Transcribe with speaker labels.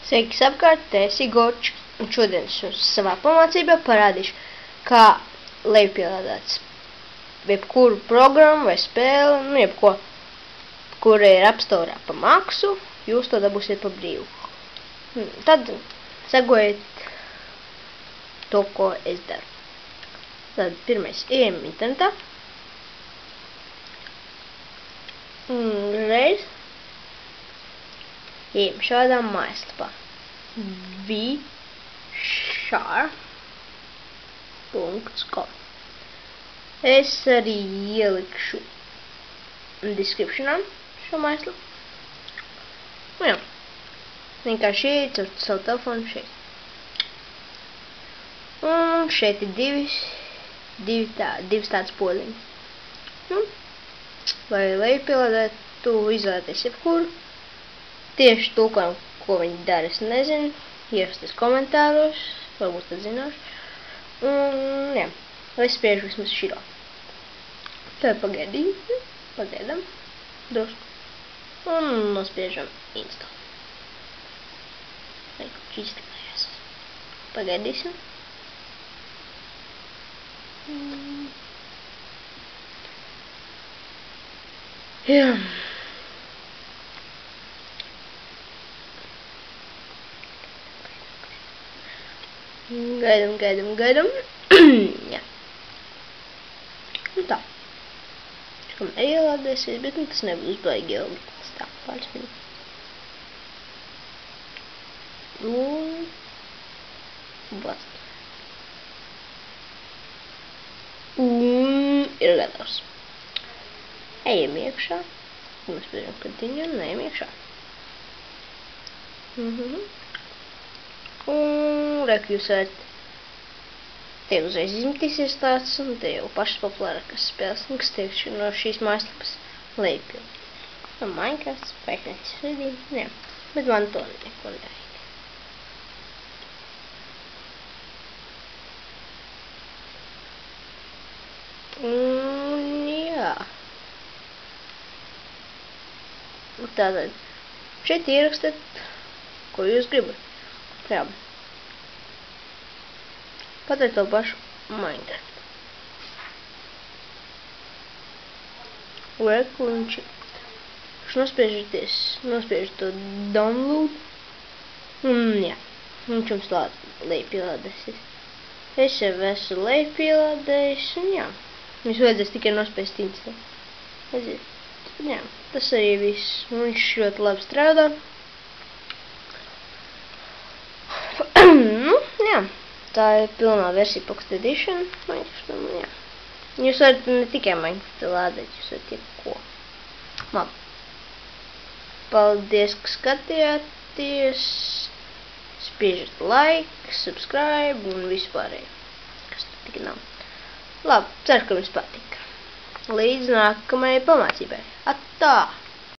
Speaker 1: Sveiks apkārt, es Igorčs, un šodien es jums savā pamācībā parādīšu, kā lejupielādēt jebkuru programmu vai spēli, jebko, kur ir App Store pa maksu, jūs to dabūsiet pa brīvu. Tad segojiet to, ko es daru. Tad pirmais ejam internetā. Reiz ejam šādā mājaslapā. vshar.com. Es arī ielikšu descriptionā šo mājaslapu. Jā, vienkārši ieiet ar savu telefonu šeit. Un šeit ir divas tādas podziņas. Lai lejupielādētu, tu izvēlēties jebkuru. Tieši to, ko viņi dara, es nezinu. Ierasties komentāros, varbūt tad zināšu. Un, jā, es spiežu vismaz širo. Tad pagaidām, drusku. Un nospiežam install. Lai kaut kas izstājas. Pagaidīsim. Jā. Gaidam. Jā. Un tā. Kamēr ielādēsies, bet tas nebūs baigi ilgi. Tas tā, pāris minūtes. Un bast. Un ir gatavs. Ejam iekšā. Mēs pēdējām continue un ejam iekšā. Un rek jūs varat te uzreiz izmetīsies tāds, un te jau pašas populārākas spēles, kas tieši no šīs mājaslapas lejupielādēt. Minecraft, Five Nights at Freddy's, jā, bet man to neko nevajag. Un jā. Tātad, šeit ierakstiet, ko jūs gribat. Jā. Pateikt to pašu Minecraft. Work un shit. Nospiežat to download. Un jā, viņš jums lejupielādēsies. Es jau esmu lejupielādējis, un jā. Jums vajadzēs tikai nospiest install. Aiziet. Jā, tas arī viss. Viņš ļoti labi strādā. Jā, tā ir pilnā versija Pocket Edition. Jā. Jūs varat ne tikai Minecraft lādēt, jūs varat jebko. Labi. Paldies, ka skatījāties. Spiežat like, subscribe un vispārējo. Kas tur tik nav. Labi, ceru, ka jums patika. Līdz nākamajai pamācībai. Atā!